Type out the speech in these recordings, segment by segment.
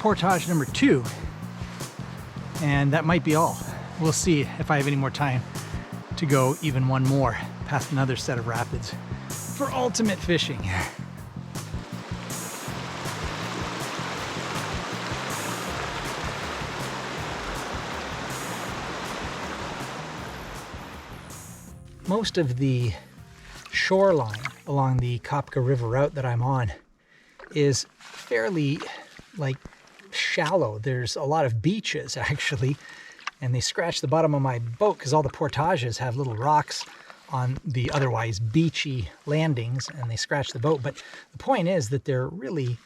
portage number 2, and that might be all. We'll see if I have any more time to go even one more past another set of rapids for ultimate fishing. Most of the shoreline along the Kopka River route that I'm on is fairly shallow. There's a lot of beaches actually, and they scratch the bottom of my boat because all the portages have little rocks on the otherwise beachy landings, and they scratch the boat. But the point is that they're really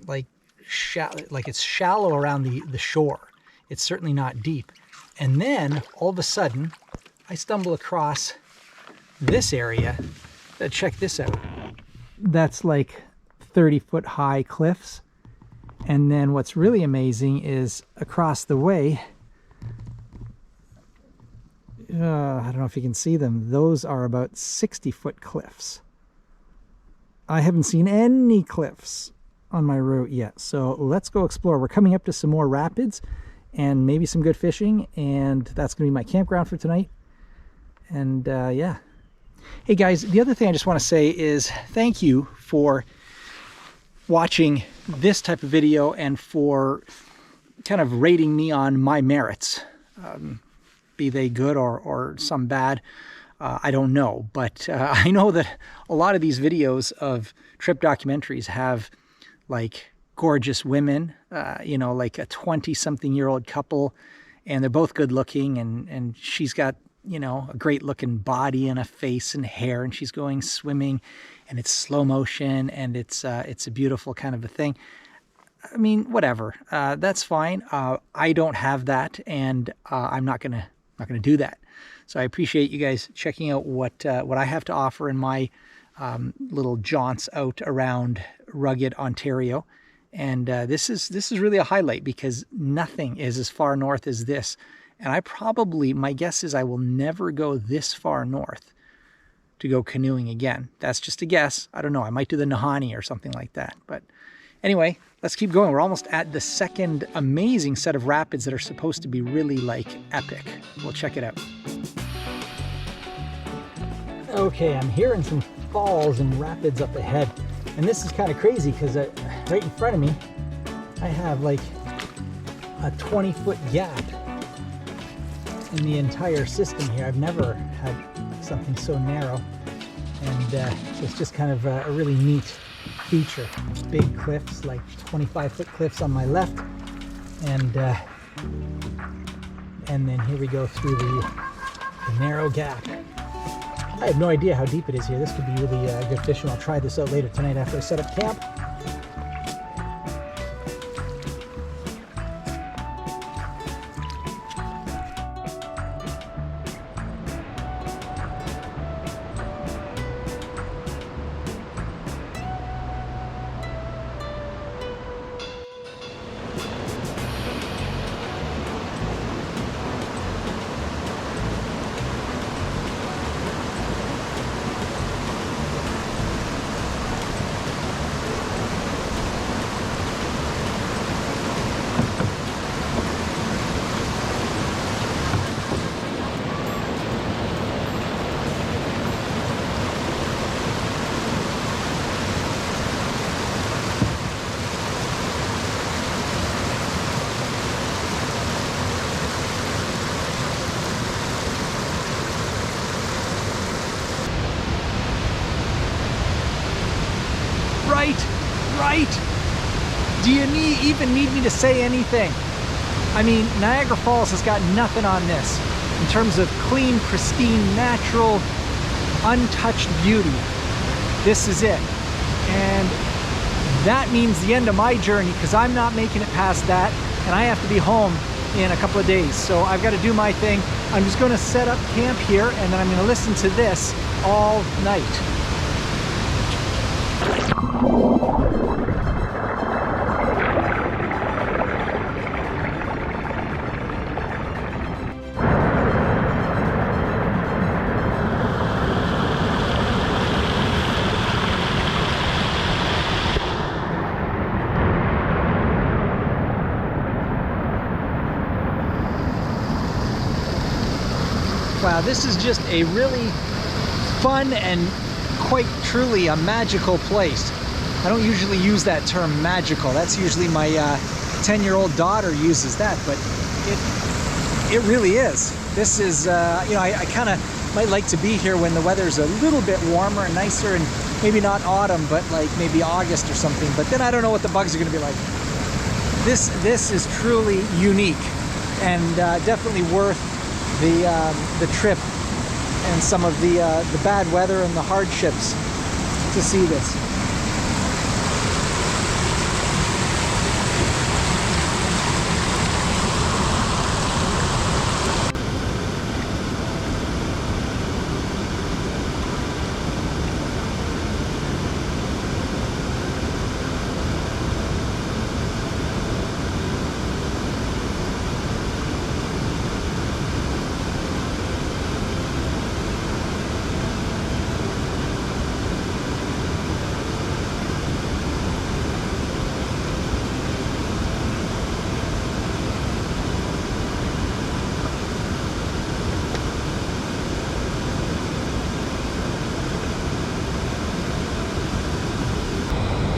it's shallow around the shore. It's certainly not deep. And then all of a sudden I stumble across this area. Check this out. That's like 30-foot high cliffs. And then what's really amazing is across the way, I don't know if you can see them, those are about 60-foot cliffs. I haven't seen any cliffs on my route yet, so let's go explore. We're coming up to some more rapids and maybe some good fishing, and that's going to be my campground for tonight. And yeah. Hey guys, the other thing I just want to say is thank you for watching this type of video and for kind of rating me on my merits. Be they good or some bad, I don't know. But I know that a lot of these videos of trip documentaries have gorgeous women, like a 20-something-year-old couple, and they're both good looking, and she's got a great looking body and a face and hair, and she's going swimming, and it's slow motion, and it's a beautiful kind of a thing. I mean, whatever, that's fine. I don't have that, and I'm not gonna do that. So I appreciate you guys checking out what I have to offer in my little jaunts out around rugged Ontario. And this is really a highlight because nothing is as far north as this. And my guess is I will never go this far north to go canoeing again. That's just a guess. I don't know. I might do the Nahani or something like that. But anyway, let's keep going. We're almost at the second amazing set of rapids that are supposed to be really epic. We'll check it out. Okay, I'm hearing some falls and rapids up ahead. And this is kind of crazy because right in front of me, I have a 20-foot gap in the entire system here. I've never had something so narrow, and it's just kind of a really neat feature. Big cliffs, 25-foot cliffs on my left, and then here we go through the narrow gap. I have no idea how deep it is here. This could be really good fishing. I'll try this out later tonight after I set up camp. Right. Do you even need me to say anything? I mean, Niagara Falls has got nothing on this in terms of clean, pristine, natural, untouched beauty. This is it. And that means the end of my journey, because I'm not making it past that, and I have to be home in a couple of days. So I've got to do my thing. I'm just going to set up camp here, and then I'm going to listen to this all night. Wow, this is just a really fun and quite truly a magical place. I don't usually use that term magical. That's usually my 10-year-old daughter uses that, but it really is. This is, you know, I kind of might like to be here when the weather's a little bit warmer and nicer, and maybe not autumn, but like maybe August or something. But then I don't know what the bugs are going to be like. This is truly unique and definitely worth the trip and some of the bad weather and the hardships to see this.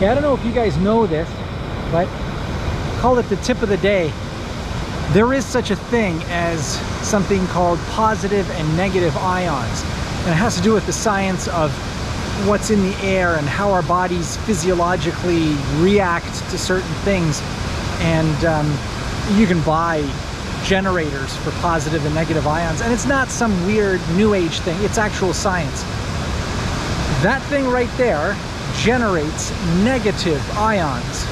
Yeah, I don't know if you guys know this, but call it the tip of the day. There is such a thing as something called positive and negative ions. And it has to do with the science of what's in the air and how our bodies physiologically react to certain things. And you can buy generators for positive and negative ions. And it's not some weird new age thing, it's actual science. That thing right there generates negative ions.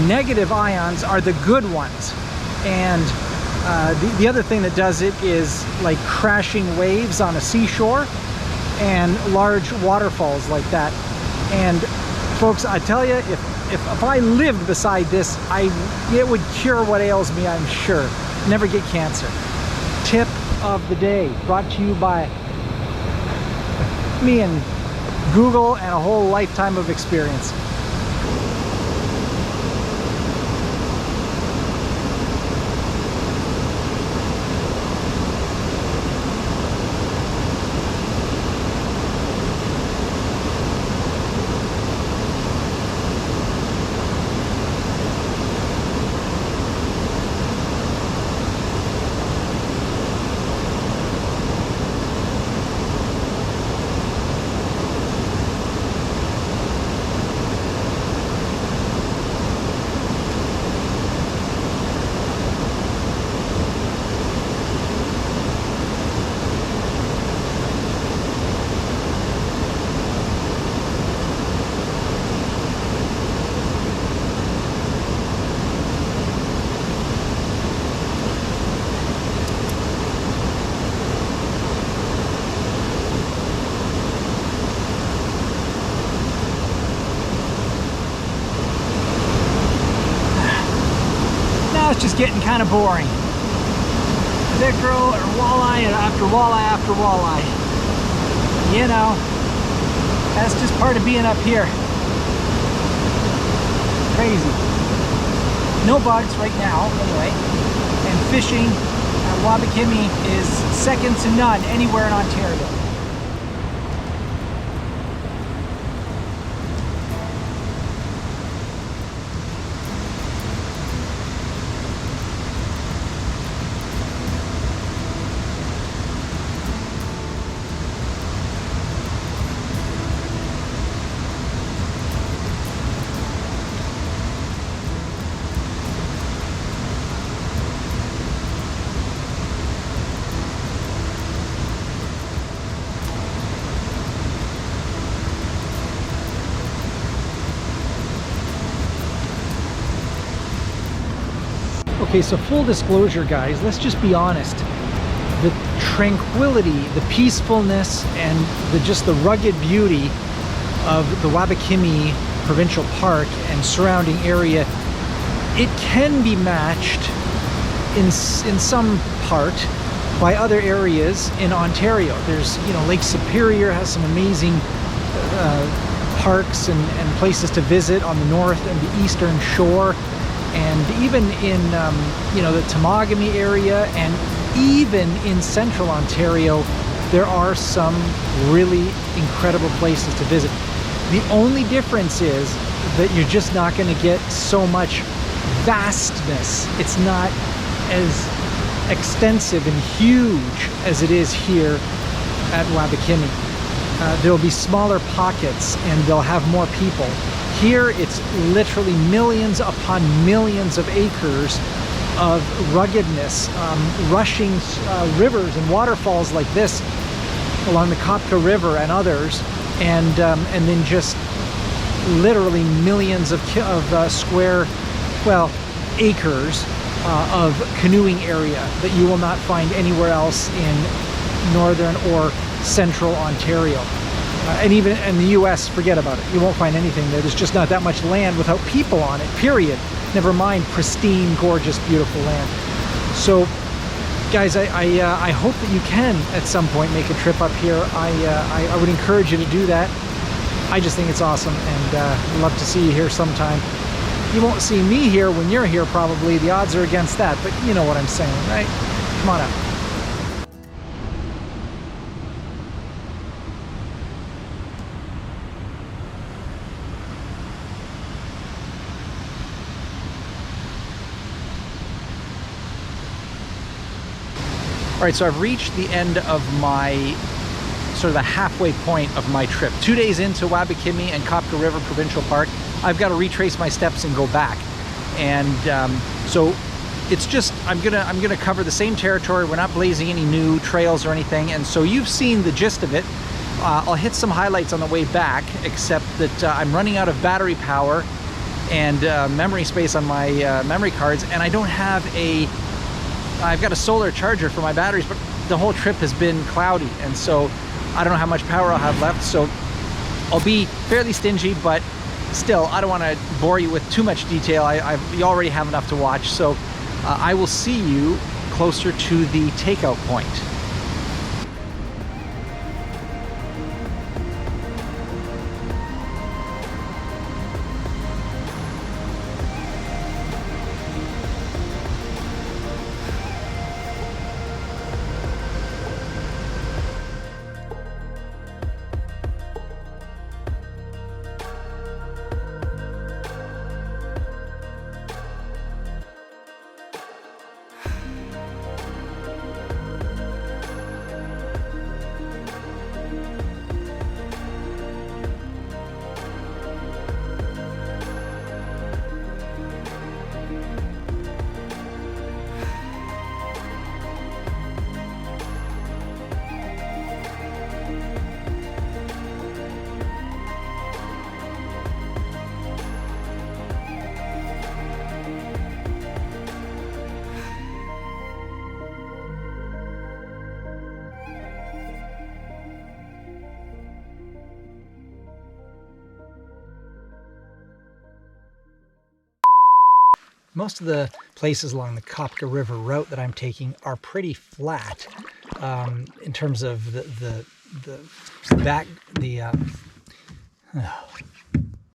Negative ions are the good ones, and the other thing that does it is like crashing waves on a seashore and large waterfalls like that. And folks, I tell you, if I lived beside this, it would cure what ails me, I'm sure. Never get cancer. Tip of the day, brought to you by me and Google and a whole lifetime of experience. It's just getting kind of boring. Mackerel or walleye after walleye after walleye. You know, that's just part of being up here. Crazy. No bugs right now, anyway. And fishing at Wabakimi is second to none anywhere in Ontario. Okay, so full disclosure, guys, let's just be honest. The tranquility, the peacefulness, and just the rugged beauty of the Wabakimi Provincial Park and surrounding area, it can be matched in some part by other areas in Ontario. There's, you know, Lake Superior has some amazing parks and places to visit on the north and the eastern shore. And even in, you know, the Tamagami area and even in central Ontario, there are some really incredible places to visit. The only difference is that you're just not going to get so much vastness. It's not as extensive and huge as it is here at Wabakimi. There'll be smaller pockets and they'll have more people. Here it's literally millions upon millions of acres of ruggedness, rushing rivers and waterfalls like this along the Kopka River and others, and then just literally millions of square, well, acres of canoeing area that you will not find anywhere else in northern or central Ontario. And even in the US, forget about it. You won't find anything there. There's just not that much land without people on it, period. Never mind pristine, gorgeous, beautiful land. So, guys, I hope that you can at some point make a trip up here. I would encourage you to do that. I just think it's awesome, and I'd love to see you here sometime. You won't see me here when you're here, probably. The odds are against that, but you know what I'm saying, right? Come on out. All right, so I've reached the end of my, sort of the halfway point of my trip. 2 days into Wabakimi and Kopka River Provincial Park, I've got to retrace my steps and go back. And so it's just, I'm gonna cover the same territory. We're not blazing any new trails or anything. And so you've seen the gist of it. I'll hit some highlights on the way back, except that I'm running out of battery power and memory space on my memory cards, and I don't have I've got a solar charger for my batteries, but the whole trip has been cloudy, and so I don't know how much power I'll have left, so I'll be fairly stingy, but still, I don't want to bore you with too much detail. You already have enough to watch, so I will see you closer to the takeout point. Most of the places along the Kopka River route that I'm taking are pretty flat in terms of the